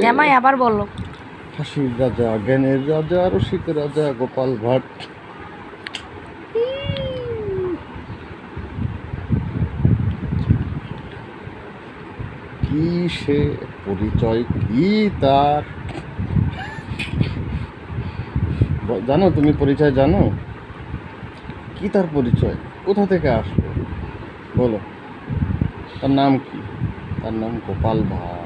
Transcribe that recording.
জামাই আবার বলো। হাসির রাজা, জ্ঞানের রাজা, রসিক রাজা গোপাল ভাট। কি সে পরিচয়, কি তার জানো? তুমি পরিচয় জানো? কি তার পরিচয়? কোথা থেকে আসলো বলো? তার নাম কি? তার নাম গোপাল ভাঁড়।